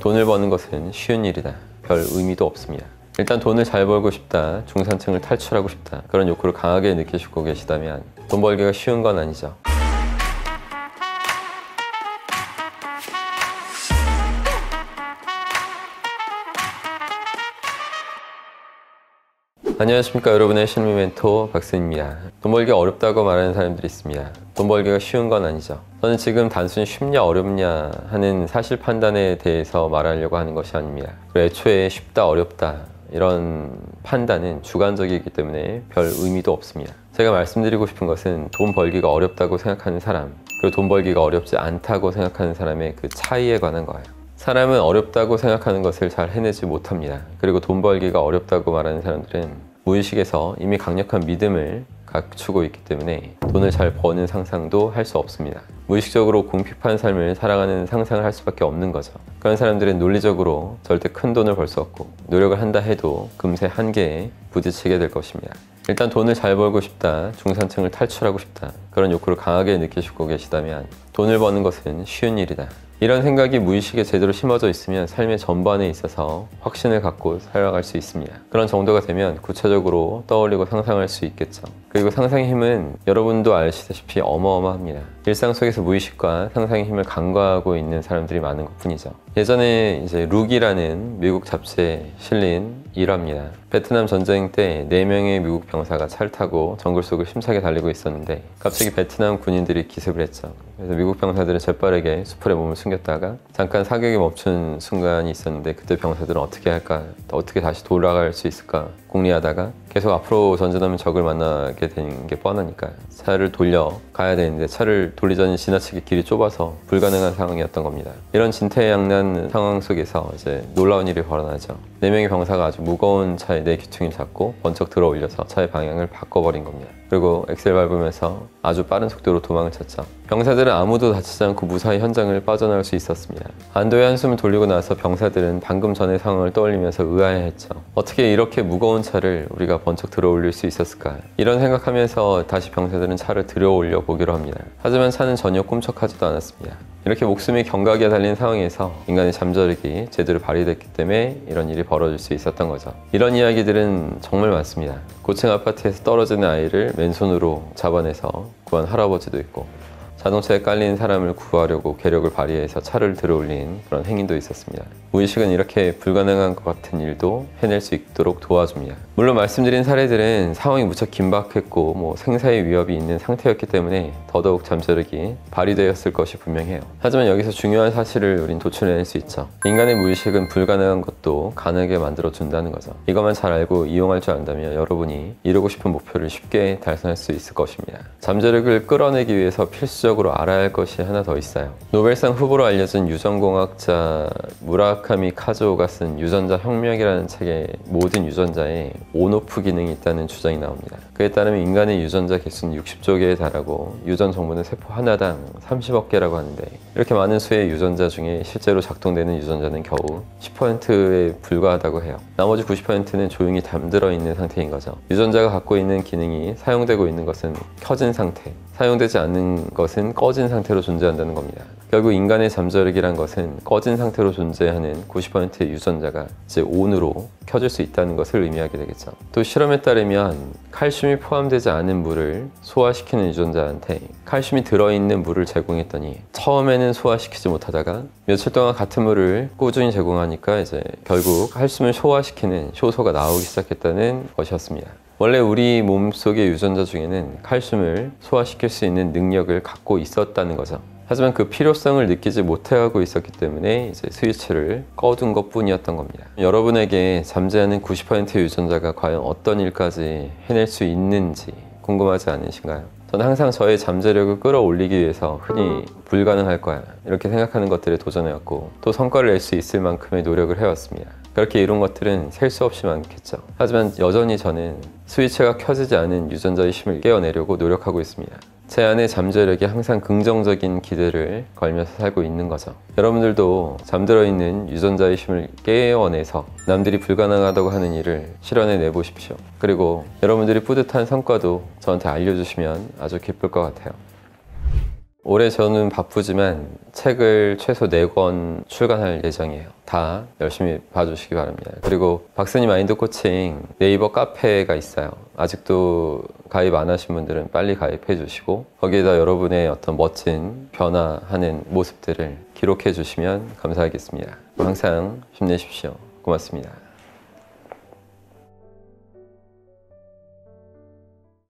돈을 버는 것은 쉬운 일이다. 별 의미도 없습니다. 일단 돈을 잘 벌고 싶다, 중산층을 탈출하고 싶다, 그런 욕구를 강하게 느끼시고 계시다면 돈 벌기가 쉬운 건 아니죠. 안녕하십니까, 여러분의 실무 멘토 박승입니다. 돈 벌기가 어렵다고 말하는 사람들이 있습니다. 돈 벌기가 쉬운 건 아니죠. 저는 지금 단순히 쉽냐 어렵냐 하는 사실 판단에 대해서 말하려고 하는 것이 아닙니다. 애초에 쉽다 어렵다 이런 판단은 주관적이기 때문에 별 의미도 없습니다. 제가 말씀드리고 싶은 것은 돈 벌기가 어렵다고 생각하는 사람, 그리고 돈 벌기가 어렵지 않다고 생각하는 사람의 그 차이에 관한 거예요. 사람은 어렵다고 생각하는 것을 잘 해내지 못합니다. 그리고 돈 벌기가 어렵다고 말하는 사람들은 무의식에서 이미 강력한 믿음을 갖추고 있기 때문에 돈을 잘 버는 상상도 할 수 없습니다. 무의식적으로 궁핍한 삶을 살아가는 상상을 할 수밖에 없는 거죠. 그런 사람들은 논리적으로 절대 큰 돈을 벌 수 없고 노력을 한다 해도 금세 한계에 부딪히게 될 것입니다. 일단 돈을 잘 벌고 싶다, 중산층을 탈출하고 싶다, 그런 욕구를 강하게 느끼시고 계시다면 돈을 버는 것은 쉬운 일이다. 이런 생각이 무의식에 제대로 심어져 있으면 삶의 전반에 있어서 확신을 갖고 살아갈 수 있습니다. 그런 정도가 되면 구체적으로 떠올리고 상상할 수 있겠죠. 그리고 상상의 힘은 여러분도 아시다시피 어마어마합니다. 일상 속에서 무의식과 상상의 힘을 간과하고 있는 사람들이 많은 것뿐이죠. 예전에 이제 룩이라는 미국 잡지에 실린 일화입니다. 베트남 전쟁 때 4명의 미국 병사가 차를 타고 정글 속을 힘차게 달리고 있었는데 갑자기 베트남 군인들이 기습을 했죠. 그래서 미국 병사들은 재빠르게 수풀에 몸을 숨겼다가 잠깐 사격이 멈춘 순간이 있었는데 그때 병사들은 어떻게 할까, 어떻게 다시 돌아갈 수 있을까 궁리하다가 계속 앞으로 전진하면 적을 만나게 되는 게 뻔하니까 차를 돌려 가야 되는데 차를 돌리자니 지나치게 길이 좁아서 불가능한 상황이었던 겁니다. 이런 진퇴양난 상황 속에서 이제 놀라운 일이 벌어나죠. 4명의 병사가 아주 무거운 차에 내 귀퉁이를 잡고 번쩍 들어 올려서 차의 방향을 바꿔버린 겁니다. 그리고 엑셀 밟으면서 아주 빠른 속도로 도망을 쳤죠. 병사들은 아무도 다치지 않고 무사히 현장을 빠져나올 수 있었습니다. 안도의 한숨을 돌리고 나서 병사들은 방금 전의 상황을 떠올리면서 의아해했죠. 어떻게 이렇게 무거운 차를 우리가 번쩍 들어 올릴 수 있었을까? 이런 생각하면서 다시 병사들은 차를 들어 올려 보기로 합니다. 하지만 차는 전혀 꼼짝하지도 않았습니다. 이렇게 목숨이 경각에 달린 상황에서 인간의 잠재력이 제대로 발휘됐기 때문에 이런 일이 벌어질 수 있었던 거죠. 이런 이야기들은 정말 많습니다. 고층 아파트에서 떨어지는 아이를 맨손으로 잡아내서 구한 할아버지도 있고, 자동차에 깔린 사람을 구하려고 괴력을 발휘해서 차를 들어올린 그런 행인도 있었습니다. 무의식은 이렇게 불가능한 것 같은 일도 해낼 수 있도록 도와줍니다. 물론 말씀드린 사례들은 상황이 무척 긴박했고 생사의 위협이 있는 상태였기 때문에 더더욱 잠재력이 발휘되었을 것이 분명해요. 하지만 여기서 중요한 사실을 우린 도출해낼 수 있죠. 인간의 무의식은 불가능한 것도 가능하게 만들어준다는 거죠. 이것만 잘 알고 이용할 줄 안다면 여러분이 이루고 싶은 목표를 쉽게 달성할 수 있을 것입니다. 잠재력을 끌어내기 위해서 필수적으로 알아야 할 것이 하나 더 있어요. 노벨상 후보로 알려진 유전공학자 무라카미 카즈오가 쓴 유전자 혁명이라는 책에 모든 유전자에 온오프 기능이 있다는 주장이 나옵니다. 그에 따르면 인간의 유전자 개수는 60조 개에 달하고 유전 정보는 세포 하나당 30억 개라고 하는데, 이렇게 많은 수의 유전자 중에 실제로 작동되는 유전자는 겨우 10%에 불과하다고 해요. 나머지 90%는 조용히 잠들어 있는 상태인 거죠. 유전자가 갖고 있는 기능이 사용되고 있는 것은 켜진 상태, 사용되지 않는 것은 꺼진 상태로 존재한다는 겁니다. 결국 인간의 잠재력이란 것은 꺼진 상태로 존재하는 90%의 유전자가 이제 온으로 켜질 수 있다는 것을 의미하게 되겠죠. 또 실험에 따르면 칼슘이 포함되지 않은 물을 소화시키는 유전자한테 칼슘이 들어있는 물을 제공했더니 처음에는 소화시키지 못하다가 며칠 동안 같은 물을 꾸준히 제공하니까 이제 결국 칼슘을 소화시키는 효소가 나오기 시작했다는 것이었습니다. 원래 우리 몸속의 유전자 중에는 칼슘을 소화시킬 수 있는 능력을 갖고 있었다는 거죠. 하지만 그 필요성을 느끼지 못하고 있었기 때문에 이제 스위치를 꺼둔 것 뿐이었던 겁니다. 여러분에게 잠재하는 90%의 유전자가 과연 어떤 일까지 해낼 수 있는지 궁금하지 않으신가요? 저는 항상 저의 잠재력을 끌어올리기 위해서 흔히 불가능할 거야 이렇게 생각하는 것들에 도전해왔고, 또 성과를 낼 수 있을 만큼의 노력을 해왔습니다. 그렇게 이룬 것들은 셀 수 없이 많겠죠. 하지만 여전히 저는 스위치가 켜지지 않은 유전자의 힘을 깨어내려고 노력하고 있습니다. 제 안의 잠재력이 항상 긍정적인 기대를 걸면서 살고 있는 거죠. 여러분들도 잠들어 있는 유전자의 힘을 깨어내서 남들이 불가능하다고 하는 일을 실현해 내보십시오. 그리고 여러분들이 뿌듯한 성과도 저한테 알려주시면 아주 기쁠 것 같아요. 올해 저는 바쁘지만 책을 최소 4권 출간할 예정이에요. 다 열심히 봐주시기 바랍니다. 그리고 박스님 마인드 코칭 네이버 카페가 있어요. 아직도 가입 안 하신 분들은 빨리 가입해 주시고 거기에다 여러분의 어떤 멋진 변화하는 모습들을 기록해 주시면 감사하겠습니다. 항상 힘내십시오. 고맙습니다.